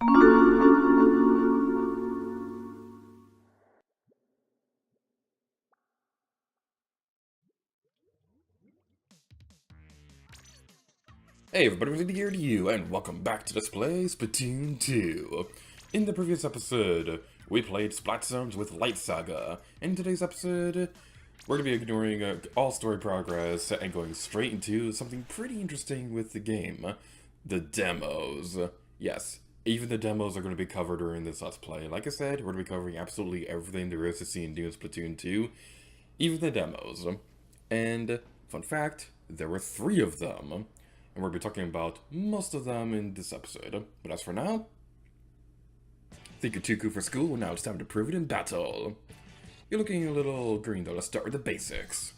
Hey everybody, what's here to you, and welcome back to Let's Play Splatoon 2. In the previous episode, we played Splatoon with Light Saga. In today's episode, we're going to be ignoring all story progress and going straight into something pretty interesting with the game. The demos. Yes, even the demos are going to be covered during this Let's Play. Like I said, we're going to be covering absolutely everything there is to see and do in Splatoon 2, even the demos. And, fun fact, there were 3 of them. And we'll be talking about most of them in this episode. But as for now, think you're too cool for school? Well, now it's time to prove it in battle. You're looking a little green though. Let's start with the basics.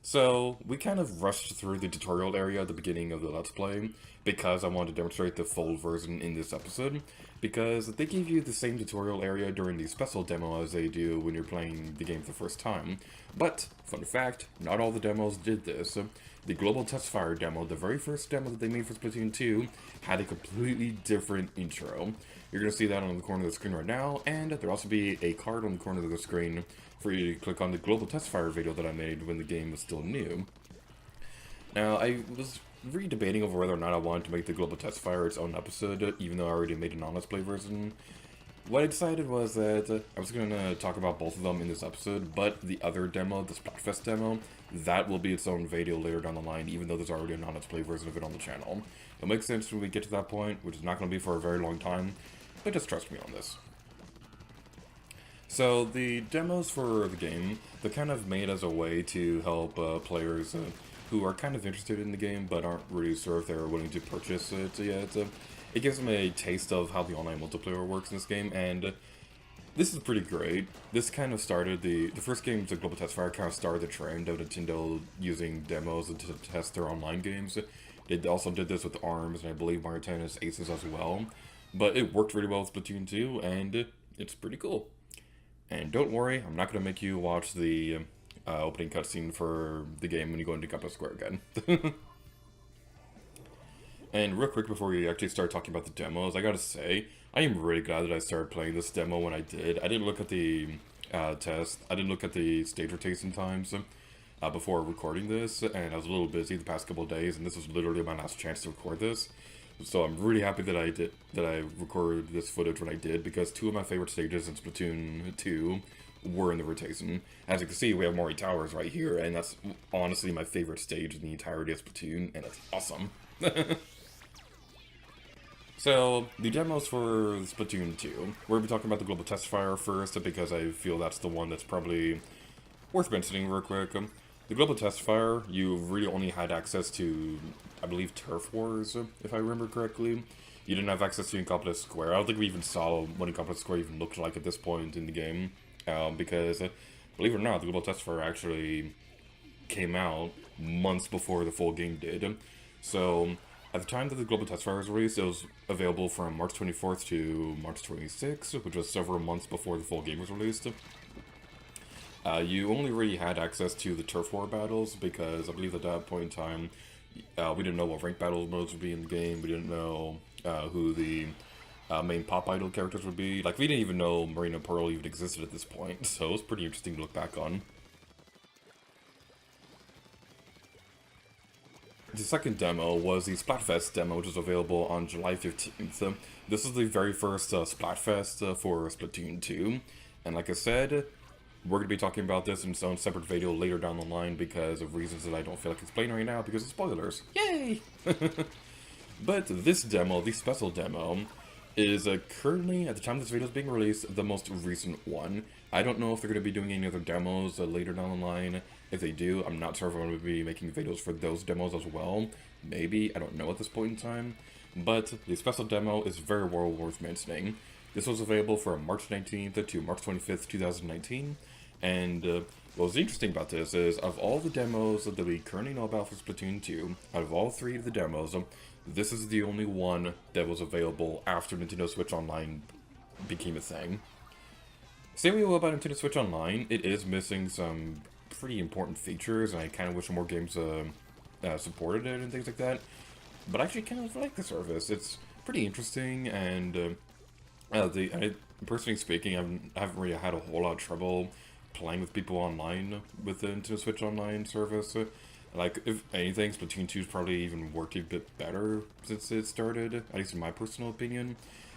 So, we kind of rushed through the tutorial area at the beginning of the Let's Play because I wanted to demonstrate the full version in this episode, because they give you the same tutorial area during the special demo as they do when you're playing the game for the first time. But, fun fact, not all the demos did this. The Global Test Fire demo, the very first demo that they made for Splatoon 2, had a completely different intro. You're going to see that on the corner of the screen right now, and there'll also be a card on the corner of the screen for you to click on the Global Test Fire video that I made when the game was still new. Now, I was really debating over whether or not I wanted to make the Global Test Fire its own episode, even though I already made an Let's Play version. What I decided was that I was going to talk about both of them in this episode, but the other demo, the Splatfest demo, that will be its own video later down the line, even though there's already a Let's Play version of it on the channel. It'll make sense when we get to that point, which is not going to be for a very long time, but just trust me on this. So, the demos for the game, they're kind of made as a way to help players who are kind of interested in the game, but aren't really sure if they're willing to purchase it yet. It gives them a taste of how the online multiplayer works in this game, and this is pretty great. This kind of started the first game to Global Test Fire kind of started the trend of Nintendo using demos to test their online games. They also did this with ARMS, and I believe Mario Tennis Aces as well. But it worked really well with Splatoon 2, and it's pretty cool. And don't worry, I'm not going to make you watch the opening cutscene for the game when you go into Capital Square again. And real quick before we actually start talking about the demos, I gotta say, I am really glad that I started playing this demo when I did. I didn't look at the test, I didn't look at the stage rotation times before recording this, and I was a little busy the past couple of days, and this was literally my last chance to record this. So I'm really happy that I recorded this footage when I did, because 2 of my favorite stages in Splatoon 2 were in the rotation. As you can see, we have Mori Towers right here, and that's honestly my favorite stage in the entirety of Splatoon, and it's awesome. So, the demos for Splatoon 2. We're going to be talking about the Global Test Fire first, because I feel that's the one that's probably worth mentioning real quick. The Global Test Fire, you really only had access to, I believe, Turf Wars, if I remember correctly. You didn't have access to Incompetence Square. I don't think we even saw what Incompetence Square even looked like at this point in the game, because, believe it or not, the Global Test Fire actually came out months before the full game did. So, at the time that the Global Test Fire was released, it was available from March 24th to March 26th, which was several months before the full game was released. You only really had access to the Turf War battles, because I believe at that point in time, we didn't know what rank battle modes would be in the game, we didn't know who the main Pop Idol characters would be. Like, we didn't even know Marina Pearl even existed at this point, so it was pretty interesting to look back on. The second demo was the Splatfest demo, which was available on July 15th. This is the very first Splatfest for Splatoon 2, and like I said, we're going to be talking about this in its own separate video later down the line because of reasons that I don't feel like explaining right now because of spoilers. Yay! But this demo, the special demo, is currently, at the time this video is being released, the most recent one. I don't know if they're going to be doing any other demos later down the line. If they do, I'm not sure if I'm going to be making videos for those demos as well. Maybe, I don't know at this point in time. But the special demo is very well worth mentioning. This was available from March 19th to March 25th, 2019. And what's interesting about this is, of all the demos that we currently know about for Splatoon 2, out of all 3 of the demos, this is the only one that was available after Nintendo Switch Online became a thing. Say what you will about Nintendo Switch Online, it is missing some pretty important features, and I kind of wish more games supported it and things like that. But I actually kind of like the service. It's pretty interesting, and personally speaking, I haven't really had a whole lot of trouble playing with people online with the Nintendo Switch Online service. Like, if anything, Splatoon 2 is probably even worked a bit better since it started, at least in my personal opinion.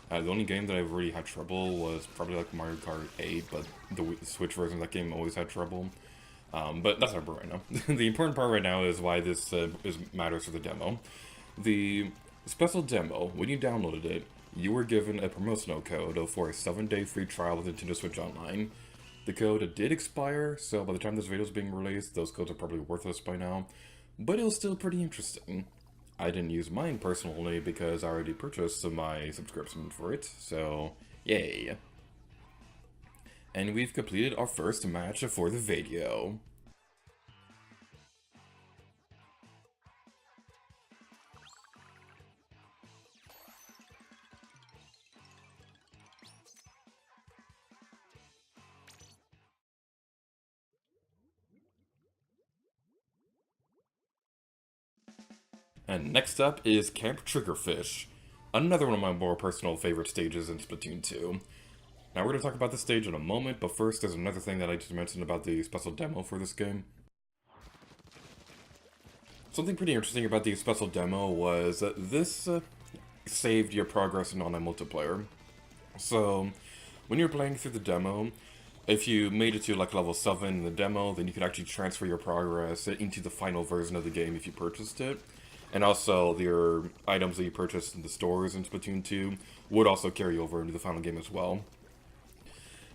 The only game that I've really had trouble was probably like Mario Kart 8, but the Switch version of that game always had trouble. But that's not important right now. The important part right now is why this matters for the demo. The special demo, when you downloaded it, you were given a promotional code for a 7-day free trial with Nintendo Switch Online. The code did expire, so by the time this video is being released, those codes are probably worthless by now, but it was still pretty interesting. I didn't use mine personally because I already purchased my subscription for it, so yay. And we've completed our first match for the video. And next up is Camp Triggerfish, another one of my more personal favorite stages in Splatoon 2. Now we're going to talk about this stage in a moment, but first there's another thing that I just mentioned about the special demo for this game. Something pretty interesting about the special demo was that this saved your progress in online multiplayer. So, when you're playing through the demo, if you made it to like level 7 in the demo, then you could actually transfer your progress into the final version of the game if you purchased it. And also, your items that you purchased in the stores in Splatoon 2 would also carry over into the final game as well.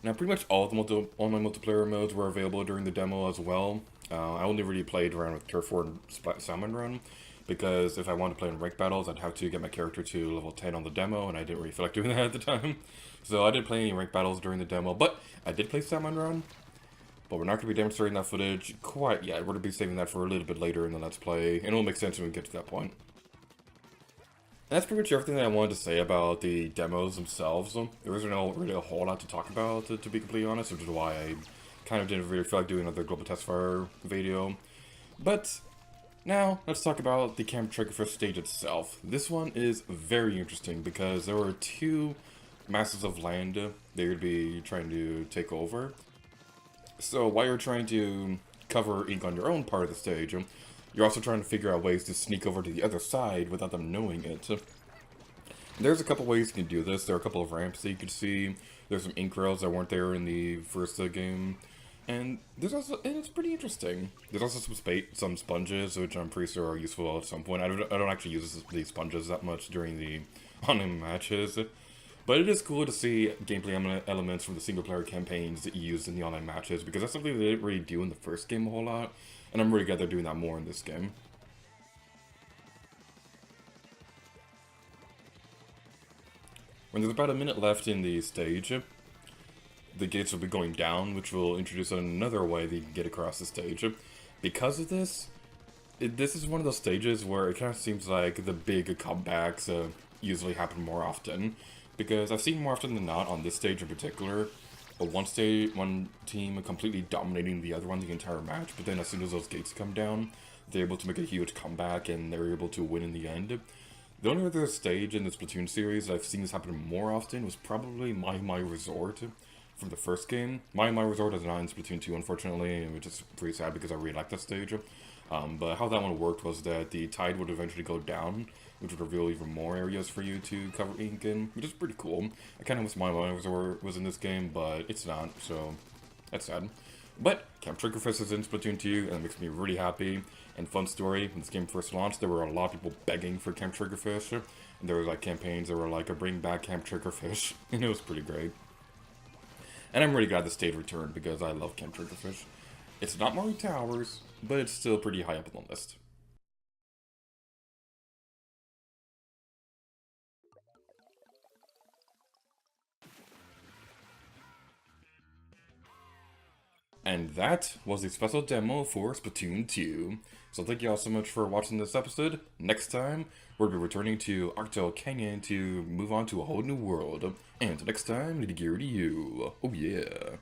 Now, pretty much all of the online multiplayer modes were available during the demo as well. I only really played around with Turf War and Salmon Run, because if I wanted to play in rank battles, I'd have to get my character to level 10 on the demo, and I didn't really feel like doing that at the time. So I didn't play any rank battles during the demo, but I did play Salmon Run. But we're not going to be demonstrating that footage quite yet. We're going to be saving that for a little bit later in the Let's Play, and it'll make sense when we get to that point. And that's pretty much everything that I wanted to say about the demos themselves. There wasn't really a whole lot to talk about, to be completely honest, which is why I kind of didn't really feel like doing another Global Test Fire video. But now, let's talk about the Camp Triggerfish stage itself. This one is very interesting because there were two masses of land they would be trying to take over. So while you're trying to cover ink on your own part of the stage, you're also trying to figure out ways to sneak over to the other side without them knowing it. There's a couple ways you can do this. There are a couple of ramps that you can see. There's some ink rails that weren't there in the first game. And it's pretty interesting. There's also some sponges, which I'm pretty sure are useful at some point. I don't actually use these sponges that much during the online matches. But it is cool to see gameplay elements from the single-player campaigns that you used in the online matches, because that's something they didn't really do in the first game a whole lot, and I'm really glad they're doing that more in this game. When there's about a minute left in the stage, the gates will be going down, which will introduce another way that you can get across the stage. Because of this, this is one of those stages where it kind of seems like the big comebacks usually happen more often. Because I've seen more often than not on this stage in particular, one team completely dominating the other one the entire match, but then as soon as those gates come down, they're able to make a huge comeback and they're able to win in the end. The only other stage in the Splatoon series I've seen this happen more often was probably My Resort from the first game. My Resort is not in Splatoon 2, unfortunately, which is pretty sad because I really like that stage. But how that one worked was that the tide would eventually go down, which would reveal even more areas for you to cover ink in, which is pretty cool. I kind of wish My Resort was in this game, but it's not, so that's sad. But Camp Triggerfish is in Splatoon 2, and it makes me really happy. And fun story, when this game first launched, there were a lot of people begging for Camp Triggerfish, and there were like campaigns that were like, bring back Camp Triggerfish, and it was pretty great. And I'm really glad the stage returned, because I love Camp Triggerfish. It's not Mario Towers, but it's still pretty high up on the list. And that was the special demo for Splatoon 2. So thank you all so much for watching this episode. Next time, we'll be returning to Arctel Canyon to move on to a whole new world. And next time, Nitty-Gear to you. Oh yeah.